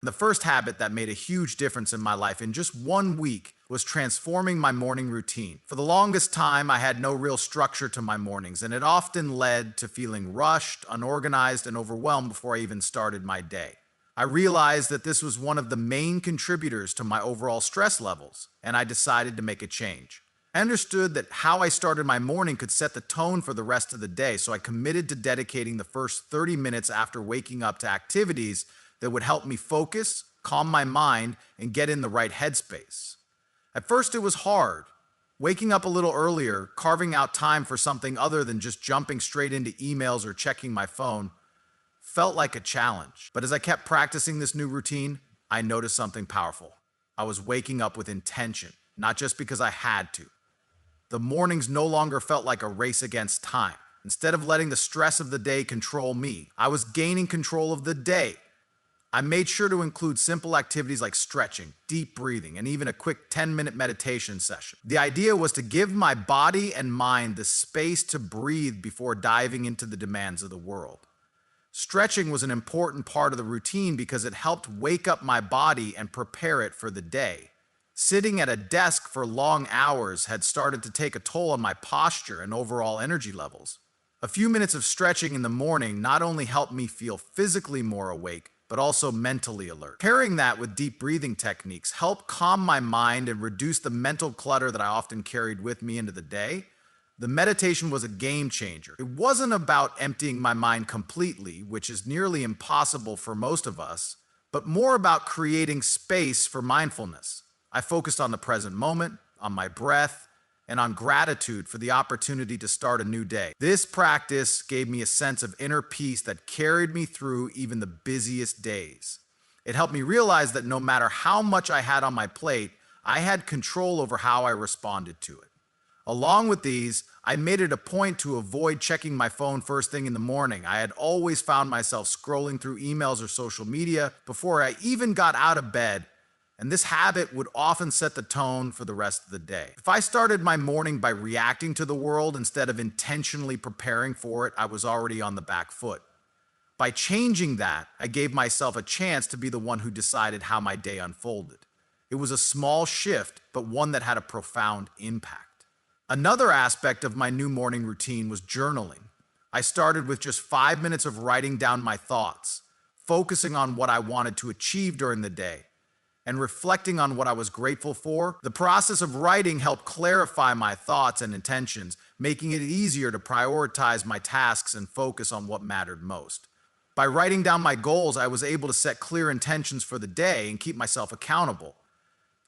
The first habit that made a huge difference in my life in just 1 week was transforming my morning routine. For the longest time, I had no real structure to my mornings, and it often led to feeling rushed, unorganized, and overwhelmed before I even started my day. I realized that this was one of the main contributors to my overall stress levels, and I decided to make a change. I understood that how I started my morning could set the tone for the rest of the day, so I committed to dedicating the first 30 minutes after waking up to activities that would help me focus, calm my mind, and get in the right headspace. At first, it was hard. Waking up a little earlier, carving out time for something other than just jumping straight into emails or checking my phone, felt like a challenge. But as I kept practicing this new routine, I noticed something powerful. I was waking up with intention, not just because I had to. The mornings no longer felt like a race against time. Instead of letting the stress of the day control me, I was gaining control of the day. I made sure to include simple activities like stretching, deep breathing, and even a quick 10-minute meditation session. The idea was to give my body and mind the space to breathe before diving into the demands of the world. Stretching was an important part of the routine because it helped wake up my body and prepare it for the day. Sitting at a desk for long hours had started to take a toll on my posture and overall energy levels. A few minutes of stretching in the morning not only helped me feel physically more awake, but also mentally alert. Pairing that with deep breathing techniques helped calm my mind and reduce the mental clutter that I often carried with me into the day. The meditation was a game changer. It wasn't about emptying my mind completely, which is nearly impossible for most of us, but more about creating space for mindfulness. I focused on the present moment, on my breath, and on gratitude for the opportunity to start a new day. This practice gave me a sense of inner peace that carried me through even the busiest days. It helped me realize that no matter how much I had on my plate, I had control over how I responded to it. Along with these, I made it a point to avoid checking my phone first thing in the morning. I had always found myself scrolling through emails or social media before I even got out of bed, and this habit would often set the tone for the rest of the day. If I started my morning by reacting to the world instead of intentionally preparing for it, I was already on the back foot. By changing that, I gave myself a chance to be the one who decided how my day unfolded. It was a small shift, but one that had a profound impact. Another aspect of my new morning routine was journaling. I started with just 5 minutes of writing down my thoughts, focusing on what I wanted to achieve during the day, and reflecting on what I was grateful for. The process of writing helped clarify my thoughts and intentions, making it easier to prioritize my tasks and focus on what mattered most. By writing down my goals, I was able to set clear intentions for the day and keep myself accountable.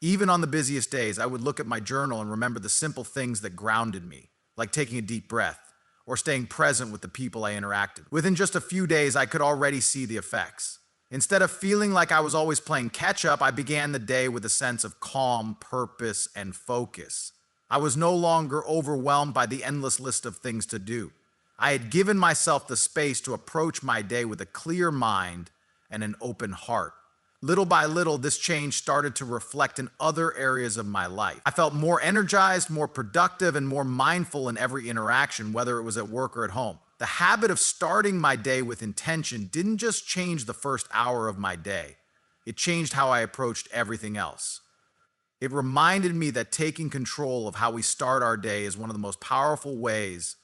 Even on the busiest days, I would look at my journal and remember the simple things that grounded me, like taking a deep breath or staying present with the people I interacted with. Within just a few days, I could already see the effects. Instead of feeling like I was always playing catch up, I began the day with a sense of calm, purpose, and focus. I was no longer overwhelmed by the endless list of things to do. I had given myself the space to approach my day with a clear mind and an open heart. Little by little, this change started to reflect in other areas of my life. I felt more energized, more productive, and more mindful in every interaction, whether it was at work or at home. The habit of starting my day with intention didn't just change the first hour of my day. It changed how I approached everything else. It reminded me that taking control of how we start our day is one of the most powerful ways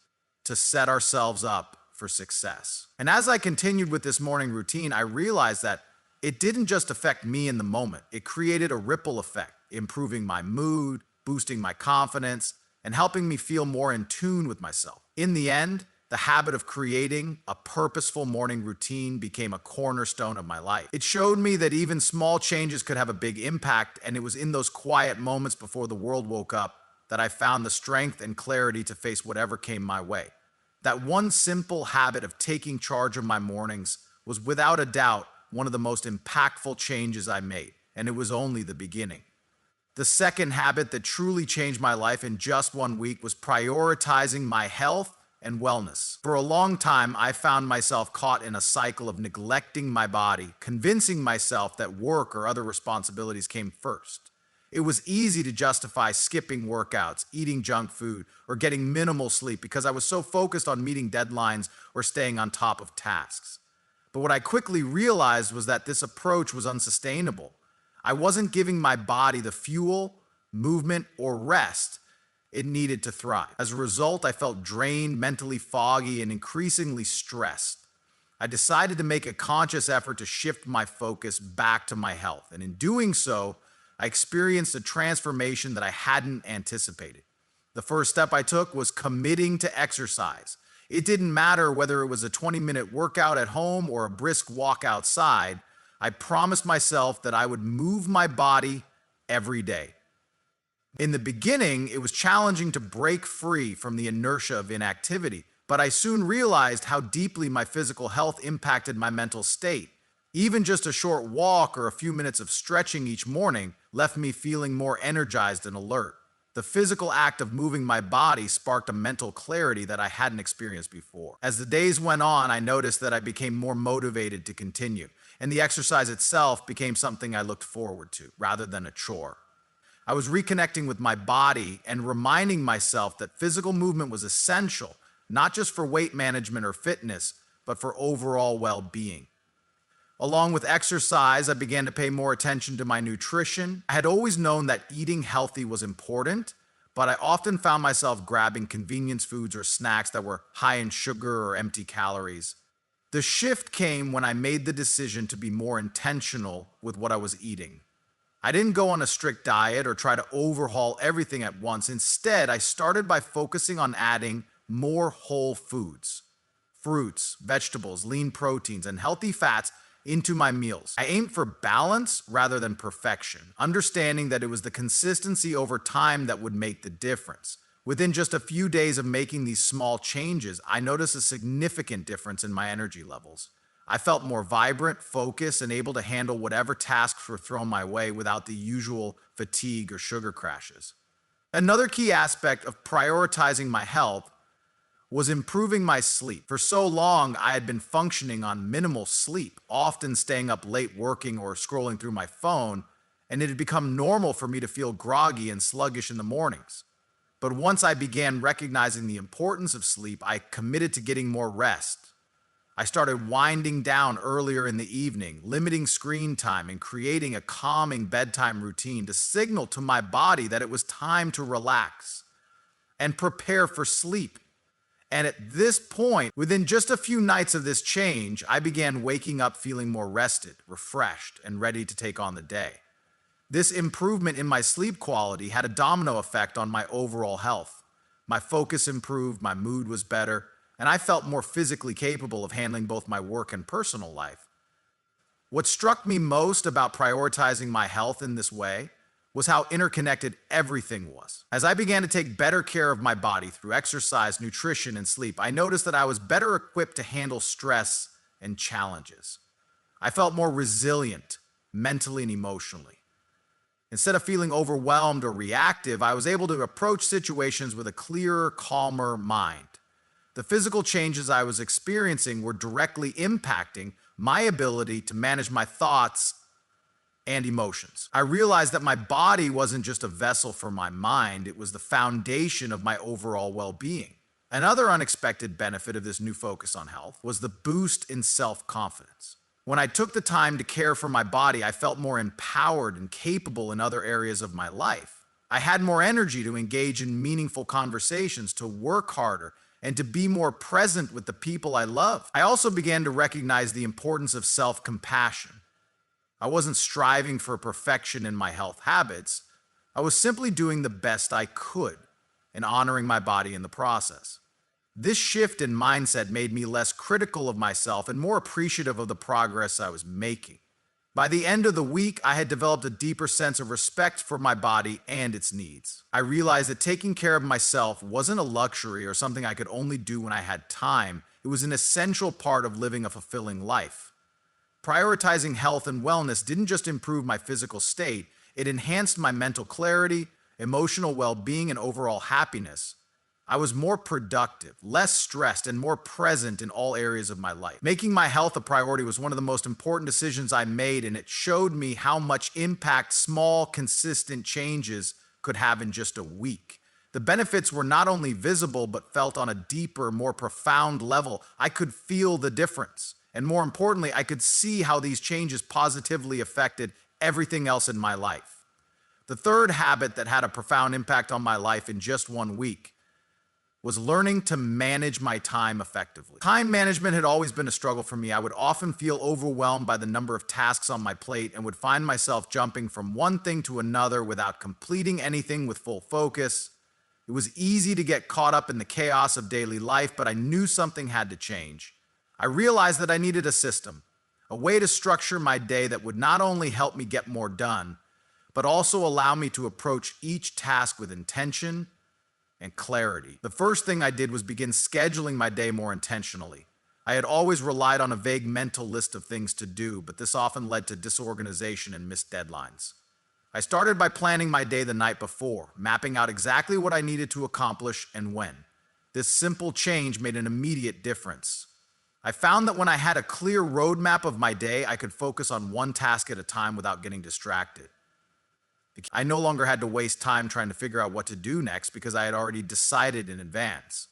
to set ourselves up for success. And as I continued with this morning routine, I realized that it didn't just affect me in the moment. It created a ripple effect, improving my mood, boosting my confidence, and helping me feel more in tune with myself. In the end, the habit of creating a purposeful morning routine became a cornerstone of my life. It showed me that even small changes could have a big impact, and it was in those quiet moments before the world woke up that I found the strength and clarity to face whatever came my way. That one simple habit of taking charge of my mornings was without a doubt one of the most impactful changes I made, and it was only the beginning. The second habit that truly changed my life in just 1 week was prioritizing my health and wellness. For a long time, I found myself caught in a cycle of neglecting my body, convincing myself that work or other responsibilities came first. It was easy to justify skipping workouts, eating junk food, or getting minimal sleep because I was so focused on meeting deadlines or staying on top of tasks. But what I quickly realized was that this approach was unsustainable. I wasn't giving my body the fuel, movement, or rest it needed to thrive. As a result, I felt drained, mentally foggy, and increasingly stressed. I decided to make a conscious effort to shift my focus back to my health. And in doing so, I experienced a transformation that I hadn't anticipated. The first step I took was committing to exercise. It didn't matter whether it was a 20-minute workout at home or a brisk walk outside. I promised myself that I would move my body every day. In the beginning, it was challenging to break free from the inertia of inactivity, but I soon realized how deeply my physical health impacted my mental state. Even just a short walk or a few minutes of stretching each morning left me feeling more energized and alert. The physical act of moving my body sparked a mental clarity that I hadn't experienced before. As the days went on, I noticed that I became more motivated to continue, and the exercise itself became something I looked forward to, rather than a chore. I was reconnecting with my body and reminding myself that physical movement was essential, not just for weight management or fitness, but for overall well-being. Along with exercise, I began to pay more attention to my nutrition. I had always known that eating healthy was important, but I often found myself grabbing convenience foods or snacks that were high in sugar or empty calories. The shift came when I made the decision to be more intentional with what I was eating. I didn't go on a strict diet or try to overhaul everything at once. Instead, I started by focusing on adding more whole foods, fruits, vegetables, lean proteins, and healthy fats into my meals. I aimed for balance rather than perfection, understanding that it was the consistency over time that would make the difference. Within just a few days of making these small changes, I noticed a significant difference in my energy levels. I felt more vibrant, focused, and able to handle whatever tasks were thrown my way without the usual fatigue or sugar crashes. Another key aspect of prioritizing my health was improving my sleep. For so long, I had been functioning on minimal sleep, often staying up late working or scrolling through my phone, and it had become normal for me to feel groggy and sluggish in the mornings. But once I began recognizing the importance of sleep, I committed to getting more rest. I started winding down earlier in the evening, limiting screen time, and creating a calming bedtime routine to signal to my body that it was time to relax and prepare for sleep. And at this point, within just a few nights of this change, I began waking up feeling more rested, refreshed, and ready to take on the day. This improvement in my sleep quality had a domino effect on my overall health. My focus improved, my mood was better, and I felt more physically capable of handling both my work and personal life. What struck me most about prioritizing my health in this way was how interconnected everything was. As I began to take better care of my body through exercise, nutrition, and sleep, I noticed that I was better equipped to handle stress and challenges. I felt more resilient mentally and emotionally. Instead of feeling overwhelmed or reactive, I was able to approach situations with a clearer, calmer mind. The physical changes I was experiencing were directly impacting my ability to manage my thoughts and emotions. I realized that my body wasn't just a vessel for my mind, it was the foundation of my overall well-being. Another unexpected benefit of this new focus on health was the boost in self-confidence. When I took the time to care for my body, I felt more empowered and capable in other areas of my life. I had more energy to engage in meaningful conversations, to work harder, and to be more present with the people I love. I also began to recognize the importance of self-compassion. I wasn't striving for perfection in my health habits. I was simply doing the best I could and honoring my body in the process. This shift in mindset made me less critical of myself and more appreciative of the progress I was making. By the end of the week, I had developed a deeper sense of respect for my body and its needs. I realized that taking care of myself wasn't a luxury or something I could only do when I had time. It was an essential part of living a fulfilling life. Prioritizing health and wellness didn't just improve my physical state, it enhanced my mental clarity, emotional well-being, and overall happiness. I was more productive, less stressed, and more present in all areas of my life. Making my health a priority was one of the most important decisions I made, and it showed me how much impact small, consistent changes could have in just a week. The benefits were not only visible, but felt on a deeper, more profound level. I could feel the difference. And more importantly, I could see how these changes positively affected everything else in my life. The third habit that had a profound impact on my life in just 1 week was learning to manage my time effectively. Time management had always been a struggle for me. I would often feel overwhelmed by the number of tasks on my plate and would find myself jumping from one thing to another without completing anything with full focus. It was easy to get caught up in the chaos of daily life, but I knew something had to change. I realized that I needed a system, a way to structure my day that would not only help me get more done, but also allow me to approach each task with intention and clarity. The first thing I did was begin scheduling my day more intentionally. I had always relied on a vague mental list of things to do, but this often led to disorganization and missed deadlines. I started by planning my day the night before, mapping out exactly what I needed to accomplish and when. This simple change made an immediate difference. I found that when I had a clear roadmap of my day, I could focus on one task at a time without getting distracted. I no longer had to waste time trying to figure out what to do next because I had already decided in advance.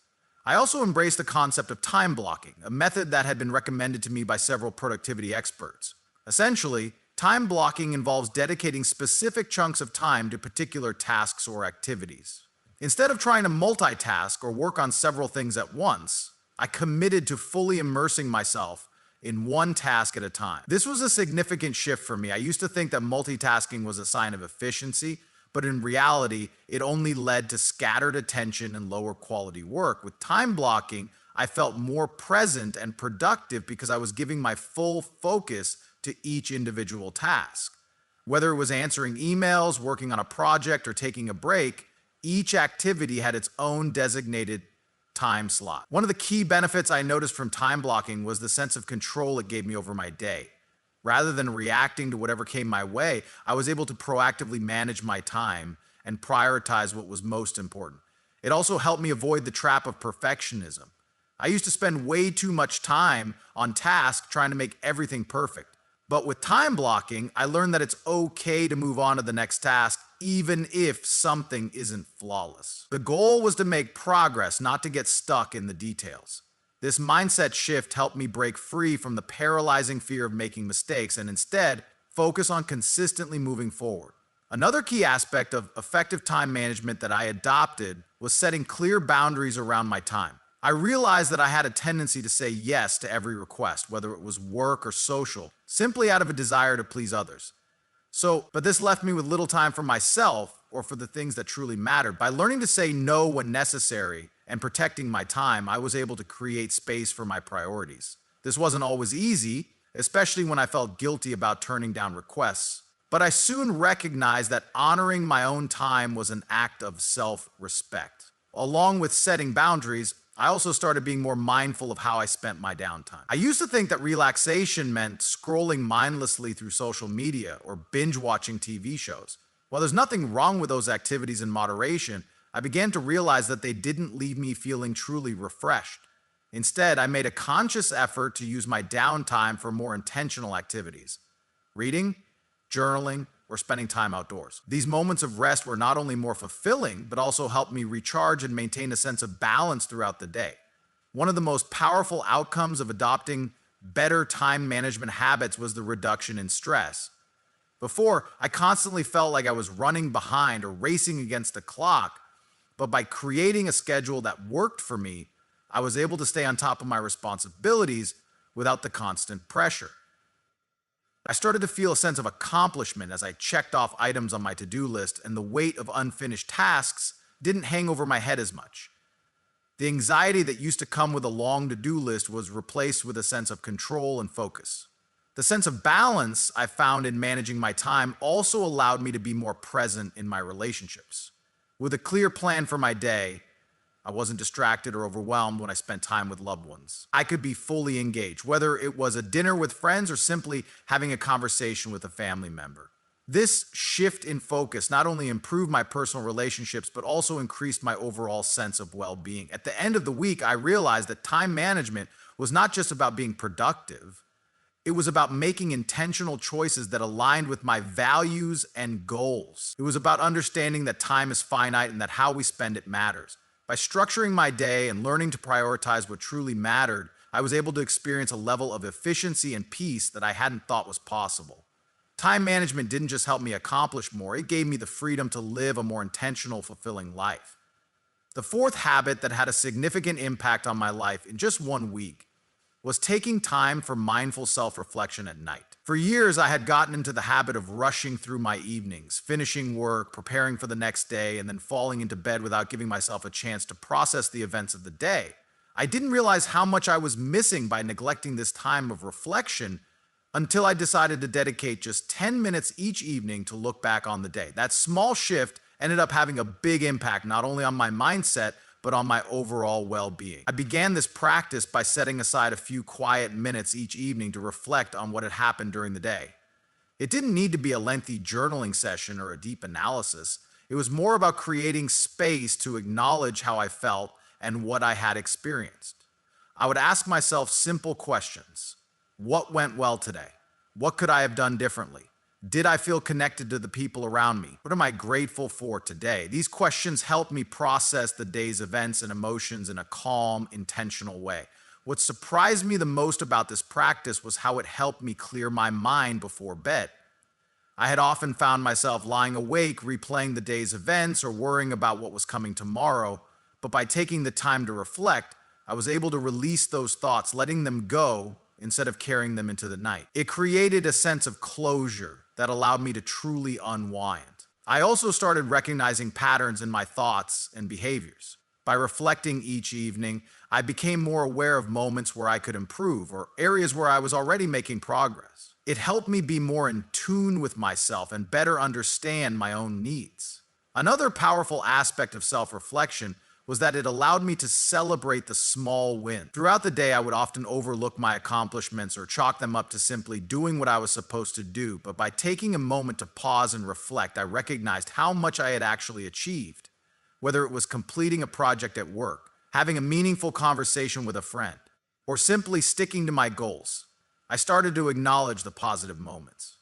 I also embraced the concept of time blocking, a method that had been recommended to me by several productivity experts. Essentially, time blocking involves dedicating specific chunks of time to particular tasks or activities. Instead of trying to multitask or work on several things at once, I committed to fully immersing myself in one task at a time. This was a significant shift for me. I used to think that multitasking was a sign of efficiency, but in reality, it only led to scattered attention and lower quality work. With time blocking, I felt more present and productive because I was giving my full focus to each individual task. Whether it was answering emails, working on a project, or taking a break, each activity had its own designated time slot. One of the key benefits I noticed from time blocking was the sense of control it gave me over my day. Rather than reacting to whatever came my way, I was able to proactively manage my time and prioritize what was most important. It also helped me avoid the trap of perfectionism. I used to spend way too much time on tasks trying to make everything perfect. But with time blocking, I learned that it's okay to move on to the next task, even if something isn't flawless. The goal was to make progress, not to get stuck in the details. This mindset shift helped me break free from the paralyzing fear of making mistakes and instead focus on consistently moving forward. Another key aspect of effective time management that I adopted was setting clear boundaries around my time. I realized that I had a tendency to say yes to every request, whether it was work or social, simply out of a desire to please others. But this left me with little time for myself or for the things that truly mattered. By learning to say no when necessary and protecting my time, I was able to create space for my priorities. This wasn't always easy, especially when I felt guilty about turning down requests. But I soon recognized that honoring my own time was an act of self-respect. Along with setting boundaries, I also started being more mindful of how I spent my downtime. I used to think that relaxation meant scrolling mindlessly through social media or binge watching TV shows. While there's nothing wrong with those activities in moderation, I began to realize that they didn't leave me feeling truly refreshed. Instead, I made a conscious effort to use my downtime for more intentional activities: reading, journaling, or spending time outdoors. These moments of rest were not only more fulfilling, but also helped me recharge and maintain a sense of balance throughout the day. One of the most powerful outcomes of adopting better time management habits was the reduction in stress. Before, I constantly felt like I was running behind or racing against the clock, but by creating a schedule that worked for me, I was able to stay on top of my responsibilities without the constant pressure. I started to feel a sense of accomplishment as I checked off items on my to-do list, and the weight of unfinished tasks didn't hang over my head as much. The anxiety that used to come with a long to-do list was replaced with a sense of control and focus. The sense of balance I found in managing my time also allowed me to be more present in my relationships. With a clear plan for my day, I wasn't distracted or overwhelmed when I spent time with loved ones. I could be fully engaged, whether it was a dinner with friends or simply having a conversation with a family member. This shift in focus not only improved my personal relationships, but also increased my overall sense of well-being. At the end of the week, I realized that time management was not just about being productive. It was about making intentional choices that aligned with my values and goals. It was about understanding that time is finite and that how we spend it matters. By structuring my day and learning to prioritize what truly mattered, I was able to experience a level of efficiency and peace that I hadn't thought was possible. Time management didn't just help me accomplish more, it gave me the freedom to live a more intentional, fulfilling life. The fourth habit that had a significant impact on my life in just one week was taking time for mindful self-reflection at night. For years, I had gotten into the habit of rushing through my evenings, finishing work, preparing for the next day, and then falling into bed without giving myself a chance to process the events of the day. I didn't realize how much I was missing by neglecting this time of reflection until I decided to dedicate just 10 minutes each evening to look back on the day. That small shift ended up having a big impact not only on my mindset, but on my overall well-being. I began this practice by setting aside a few quiet minutes each evening to reflect on what had happened during the day. It didn't need to be a lengthy journaling session or a deep analysis. It was more about creating space to acknowledge how I felt and what I had experienced. I would ask myself simple questions. What went well today? What could I have done differently? Did I feel connected to the people around me? What am I grateful for today? These questions help me process the day's events and emotions in a calm, intentional way. What surprised me the most about this practice was how it helped me clear my mind before bed. I had often found myself lying awake, replaying the day's events or worrying about what was coming tomorrow, but by taking the time to reflect, I was able to release those thoughts, letting them go instead of carrying them into the night. It created a sense of closure that allowed me to truly unwind. I also started recognizing patterns in my thoughts and behaviors. By reflecting each evening, I became more aware of moments where I could improve or areas where I was already making progress. It helped me be more in tune with myself and better understand my own needs. Another powerful aspect of self-reflection was that it allowed me to celebrate the small wins. Throughout the day, I would often overlook my accomplishments or chalk them up to simply doing what I was supposed to do, but by taking a moment to pause and reflect, I recognized how much I had actually achieved. Whether it was completing a project at work, having a meaningful conversation with a friend, or simply sticking to my goals, I started to acknowledge the positive moments.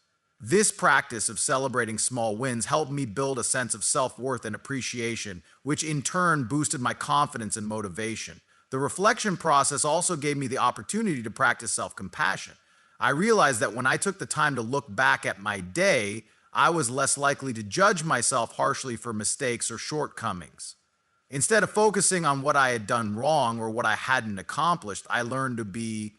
This practice of celebrating small wins helped me build a sense of self-worth and appreciation, which in turn boosted my confidence and motivation. The reflection process also gave me the opportunity to practice self-compassion. I realized that when I took the time to look back at my day, I was less likely to judge myself harshly for mistakes or shortcomings. Instead of focusing on what I had done wrong or what I hadn't accomplished, I learned to be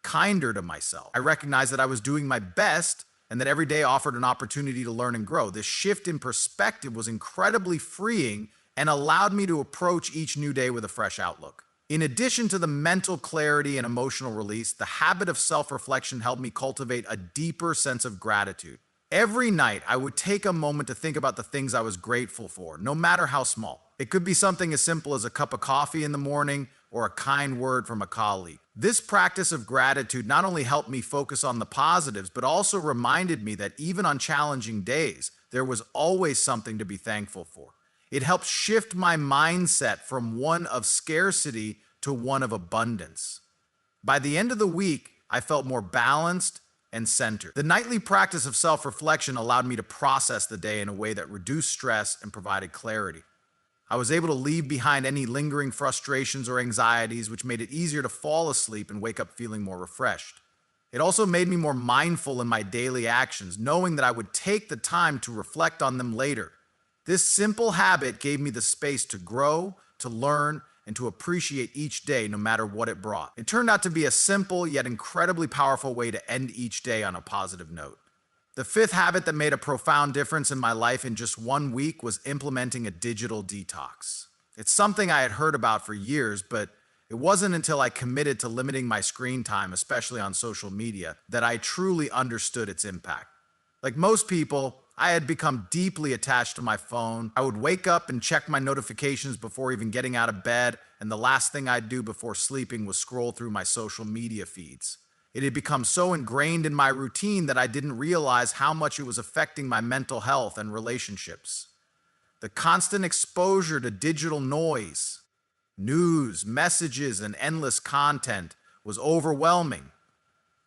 kinder to myself. I recognized that I was doing my best and that every day offered an opportunity to learn and grow. This shift in perspective was incredibly freeing and allowed me to approach each new day with a fresh outlook. In addition to the mental clarity and emotional release, the habit of self-reflection helped me cultivate a deeper sense of gratitude. Every night, I would take a moment to think about the things I was grateful for, no matter how small. It could be something as simple as a cup of coffee in the morning or a kind word from a colleague. This practice of gratitude not only helped me focus on the positives, but also reminded me that even on challenging days, there was always something to be thankful for. It helped shift my mindset from one of scarcity to one of abundance. By the end of the week, I felt more balanced and centered. The nightly practice of self-reflection allowed me to process the day in a way that reduced stress and provided clarity. I was able to leave behind any lingering frustrations or anxieties, which made it easier to fall asleep and wake up feeling more refreshed. It also made me more mindful in my daily actions, knowing that I would take the time to reflect on them later. This simple habit gave me the space to grow, to learn, and to appreciate each day no matter what it brought. It turned out to be a simple yet incredibly powerful way to end each day on a positive note. The fifth habit that made a profound difference in my life in just one week was implementing a digital detox. It's something I had heard about for years, but it wasn't until I committed to limiting my screen time, especially on social media, that I truly understood its impact. Like most people, I had become deeply attached to my phone. I would wake up and check my notifications before even getting out of bed, and the last thing I'd do before sleeping was scroll through my social media feeds. It had become so ingrained in my routine that I didn't realize how much it was affecting my mental health and relationships. The constant exposure to digital noise, news, messages, and endless content was overwhelming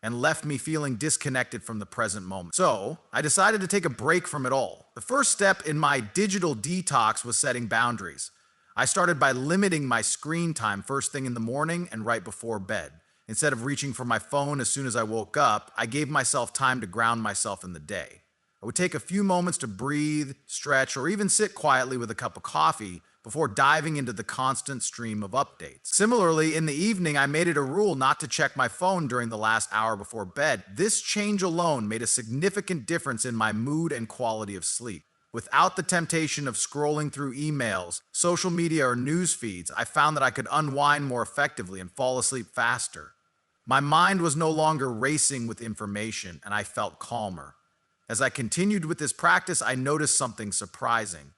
and left me feeling disconnected from the present moment. So, I decided to take a break from it all. The first step in my digital detox was setting boundaries. I started by limiting my screen time first thing in the morning and right before bed. Instead of reaching for my phone as soon as I woke up, I gave myself time to ground myself in the day. I would take a few moments to breathe, stretch, or even sit quietly with a cup of coffee before diving into the constant stream of updates. Similarly, in the evening, I made it a rule not to check my phone during the last hour before bed. This change alone made a significant difference in my mood and quality of sleep. Without the temptation of scrolling through emails, social media, or news feeds, I found that I could unwind more effectively and fall asleep faster. My mind was no longer racing with information, and I felt calmer. As I continued with this practice, I noticed something surprising.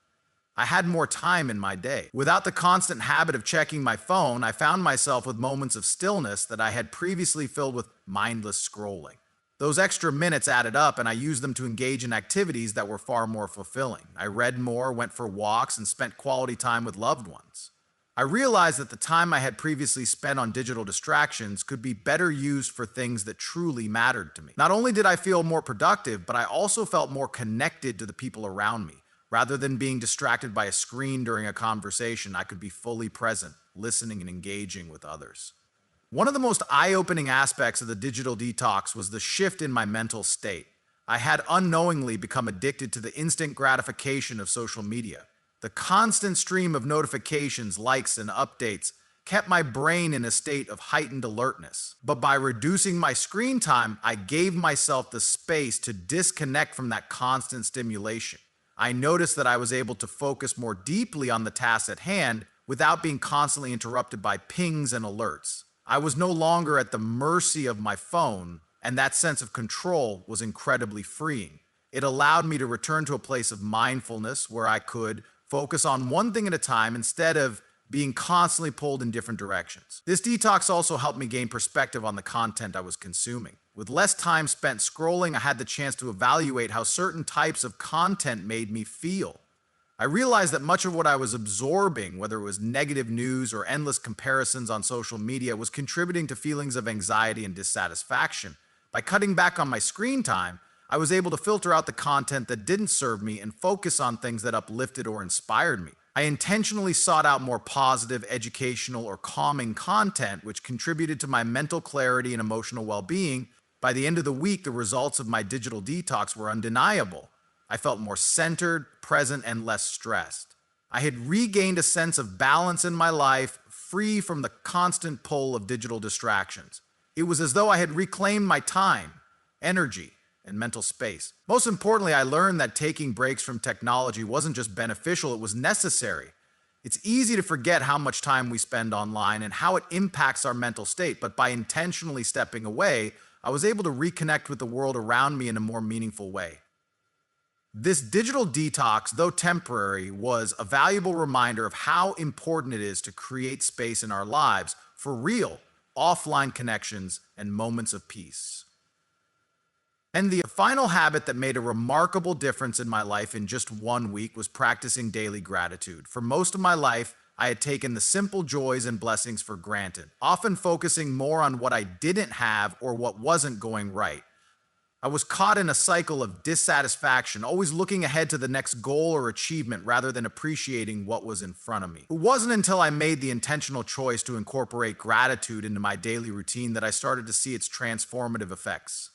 I had more time in my day. Without the constant habit of checking my phone, I found myself with moments of stillness that I had previously filled with mindless scrolling. Those extra minutes added up, and I used them to engage in activities that were far more fulfilling. I read more, went for walks, and spent quality time with loved ones. I realized that the time I had previously spent on digital distractions could be better used for things that truly mattered to me. Not only did I feel more productive, but I also felt more connected to the people around me. Rather than being distracted by a screen during a conversation, I could be fully present, listening and engaging with others. One of the most eye-opening aspects of the digital detox was the shift in my mental state. I had unknowingly become addicted to the instant gratification of social media. The constant stream of notifications, likes, and updates kept my brain in a state of heightened alertness. But by reducing my screen time, I gave myself the space to disconnect from that constant stimulation. I noticed that I was able to focus more deeply on the task at hand without being constantly interrupted by pings and alerts. I was no longer at the mercy of my phone, and that sense of control was incredibly freeing. It allowed me to return to a place of mindfulness where I could focus on one thing at a time instead of being constantly pulled in different directions. This detox also helped me gain perspective on the content I was consuming. With less time spent scrolling, I had the chance to evaluate how certain types of content made me feel. I realized that much of what I was absorbing, whether it was negative news or endless comparisons on social media, was contributing to feelings of anxiety and dissatisfaction. By cutting back on my screen time, I was able to filter out the content that didn't serve me and focus on things that uplifted or inspired me. I intentionally sought out more positive, educational, or calming content, which contributed to my mental clarity and emotional well-being. By the end of the week, the results of my digital detox were undeniable. I felt more centered, present, and less stressed. I had regained a sense of balance in my life, free from the constant pull of digital distractions. It was as though I had reclaimed my time, energy, and mental space. Most importantly, I learned that taking breaks from technology wasn't just beneficial, it was necessary. It's easy to forget how much time we spend online and how it impacts our mental state, but by intentionally stepping away, I was able to reconnect with the world around me in a more meaningful way. This digital detox, though temporary, was a valuable reminder of how important it is to create space in our lives for real, offline connections and moments of peace. And the final habit that made a remarkable difference in my life in just 1 week was practicing daily gratitude. For most of my life, I had taken the simple joys and blessings for granted, often focusing more on what I didn't have or what wasn't going right. I was caught in a cycle of dissatisfaction, always looking ahead to the next goal or achievement rather than appreciating what was in front of me. It wasn't until I made the intentional choice to incorporate gratitude into my daily routine that I started to see its transformative effects.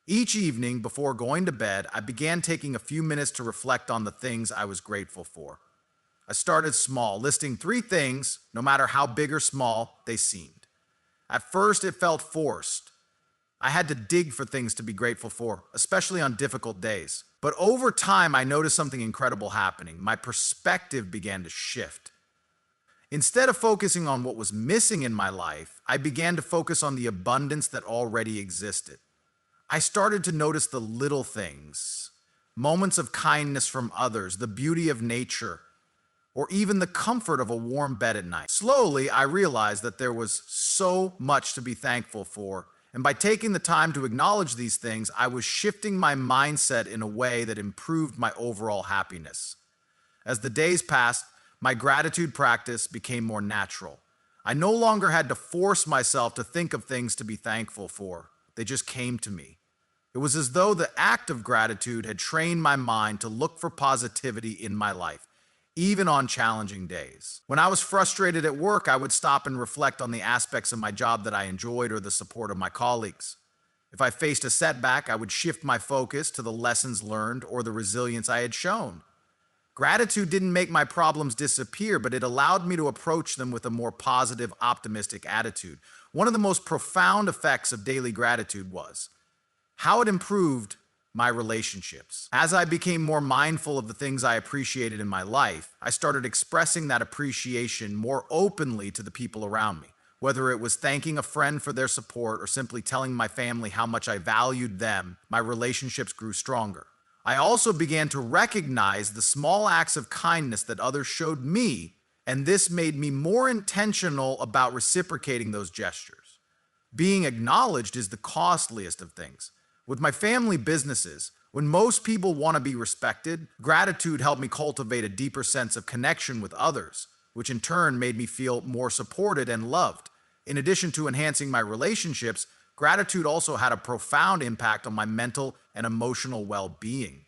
Each evening before going to bed, I began taking a few minutes to reflect on the things I was grateful for. I started small, listing 3 things, no matter how big or small they seemed. At first, it felt forced. I had to dig for things to be grateful for, especially on difficult days. But over time, I noticed something incredible happening. My perspective began to shift. Instead of focusing on what was missing in my life, I began to focus on the abundance that already existed. I started to notice the little things, moments of kindness from others, the beauty of nature, or even the comfort of a warm bed at night. Slowly, I realized that there was so much to be thankful for, and by taking the time to acknowledge these things, I was shifting my mindset in a way that improved my overall happiness. As the days passed, my gratitude practice became more natural. I no longer had to force myself to think of things to be thankful for. They just came to me. It was as though the act of gratitude had trained my mind to look for positivity in my life, even on challenging days. When I was frustrated at work, I would stop and reflect on the aspects of my job that I enjoyed or the support of my colleagues. If I faced a setback, I would shift my focus to the lessons learned or the resilience I had shown. Gratitude didn't make my problems disappear, but it allowed me to approach them with a more positive, optimistic attitude. One of the most profound effects of daily gratitude was how it improved my relationships. As I became more mindful of the things I appreciated in my life, I started expressing that appreciation more openly to the people around me. Whether it was thanking a friend for their support or simply telling my family how much I valued them, my relationships grew stronger. I also began to recognize the small acts of kindness that others showed me, and this made me more intentional about reciprocating those gestures. Being acknowledged is the costliest of things. With my family businesses, when most people want to be respected, gratitude helped me cultivate a deeper sense of connection with others, which in turn made me feel more supported and loved. In addition to enhancing my relationships, gratitude also had a profound impact on my mental and emotional well-being.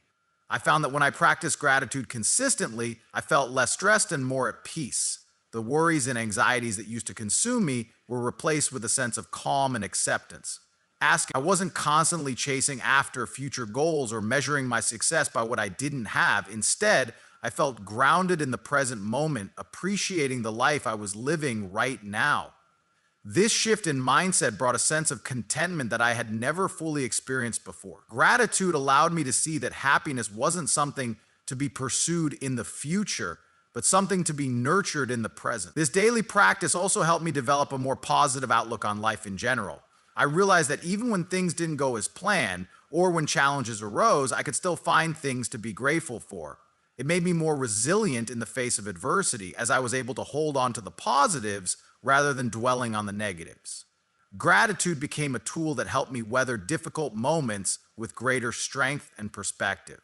I found that when I practiced gratitude consistently, I felt less stressed and more at peace. The worries and anxieties that used to consume me were replaced with a sense of calm and acceptance. I wasn't constantly chasing after future goals or measuring my success by what I didn't have. Instead, I felt grounded in the present moment, appreciating the life I was living right now. This shift in mindset brought a sense of contentment that I had never fully experienced before. Gratitude allowed me to see that happiness wasn't something to be pursued in the future, but something to be nurtured in the present. This daily practice also helped me develop a more positive outlook on life in general. I realized that even when things didn't go as planned, or when challenges arose, I could still find things to be grateful for. It made me more resilient in the face of adversity, as I was able to hold on to the positives rather than dwelling on the negatives. Gratitude became a tool that helped me weather difficult moments with greater strength and perspective.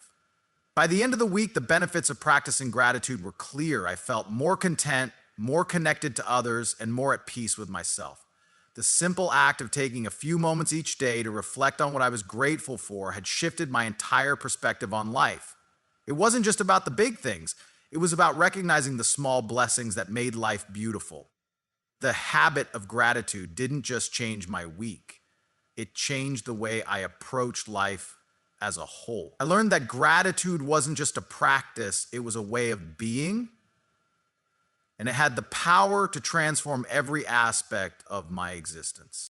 By the end of the week, the benefits of practicing gratitude were clear. I felt more content, more connected to others, and more at peace with myself. The simple act of taking a few moments each day to reflect on what I was grateful for had shifted my entire perspective on life. It wasn't just about the big things. It was about recognizing the small blessings that made life beautiful. The habit of gratitude didn't just change my week. It changed the way I approached life as a whole. I learned that gratitude wasn't just a practice, it was a way of being, and it had the power to transform every aspect of my existence.